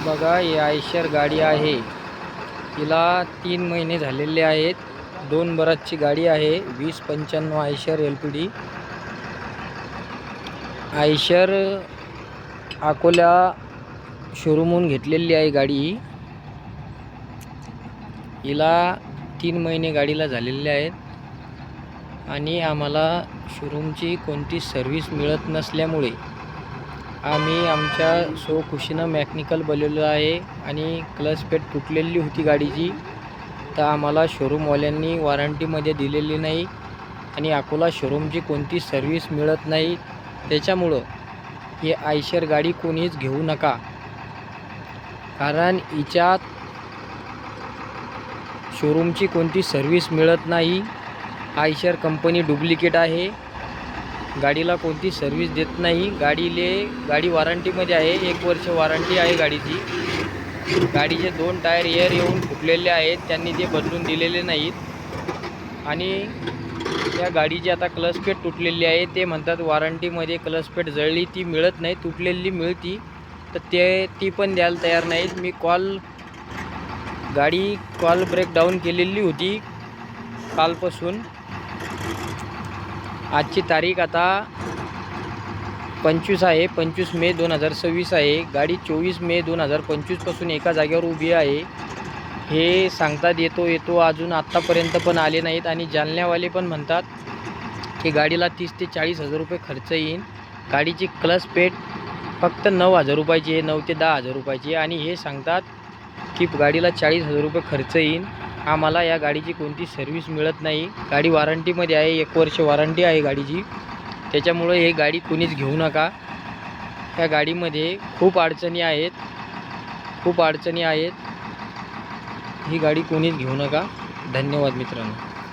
बघा, ही आयशर गाडी आहे. तिला 3 महिने झालेले आहेत. 2 बराचची गाडी आहे. 2095 आयशर LPD. आयशर अकोला शोरूमहून घेतलेली आहे गाडी. हिला 3 महिने गाडीला झालेले आहेत आणि आम्हाला शोरूमची कोणती सर्व्हिस मिळत नसल्यामुळे आम्ही आमच्या स्वखुशीनं मेकॅनिकल बोलवलं आहे आणि क्लच पेट तुटलेली होती गाडीची, तर आम्हाला शोरूमवाल्यांनी वॉरंटीमध्ये दिलेली नाही आणि अकोला शोरूमची कोणती सर्व्हिस मिळत नाही. त्याच्यामुळं ही आयशर गाडी कोणीच घेऊ नका, कारण हिच्यात शोरूमची कोणती सर्व्हिस मिळत नाही. आयशर कंपनी डुप्लिकेट आहे. गाडीला कोणती सर्व्हिस देत नाही. गाडी वॉरंटीमध्ये आहे. 1 वर्ष वॉरंटी आहे गाडीची. गाडीचे 2 टायर एअर येऊन फुटलेले आहेत, त्यांनी ते बदलून दिलेले नाहीत आणि त्या गाडीची आता क्लच पेट तुटलेली आहे. ते म्हणतात वॉरंटीमध्ये क्लच पेट जळली ती मिळत नाही, तुटलेली मिळती, तर ती पण द्यायला तयार नाहीत. मी गाडी कॉल ब्रेकडाऊन केलेली होती कालपासून. आजची तारीख आता 25 आहे. 25 मे 2026 आहे. गाडी 24 मे 2025 पासून एका जागेवर उभी आहे. हे सांगतात येतो अजून आत्तापर्यंत पण आले नाहीत आणि जालन्यावाले पण म्हणतात की गाडीला 30 ते 40 हजार रुपये खर्च येईल. गाडीची क्लच पेट फक्त 9,000 रुपयाची आहे, 9 ते 10,000 रुपयाची, आणि हे सांगतात की गाडीला 40,000 रुपये खर्च येईल. आम्हाला या गाडीची कोणती सर्व्हिस मिळत नाही. गाडी वॉरंटीमध्ये आहे. 1 वर्ष वॉरंटी आहे गाडीची. त्याच्यामुळे ही गाडी कोणीच घेऊ नका. या गाडीमध्ये खूप अडचणी आहेत. ही गाडी कोणीच घेऊ नका. धन्यवाद मित्रांनो.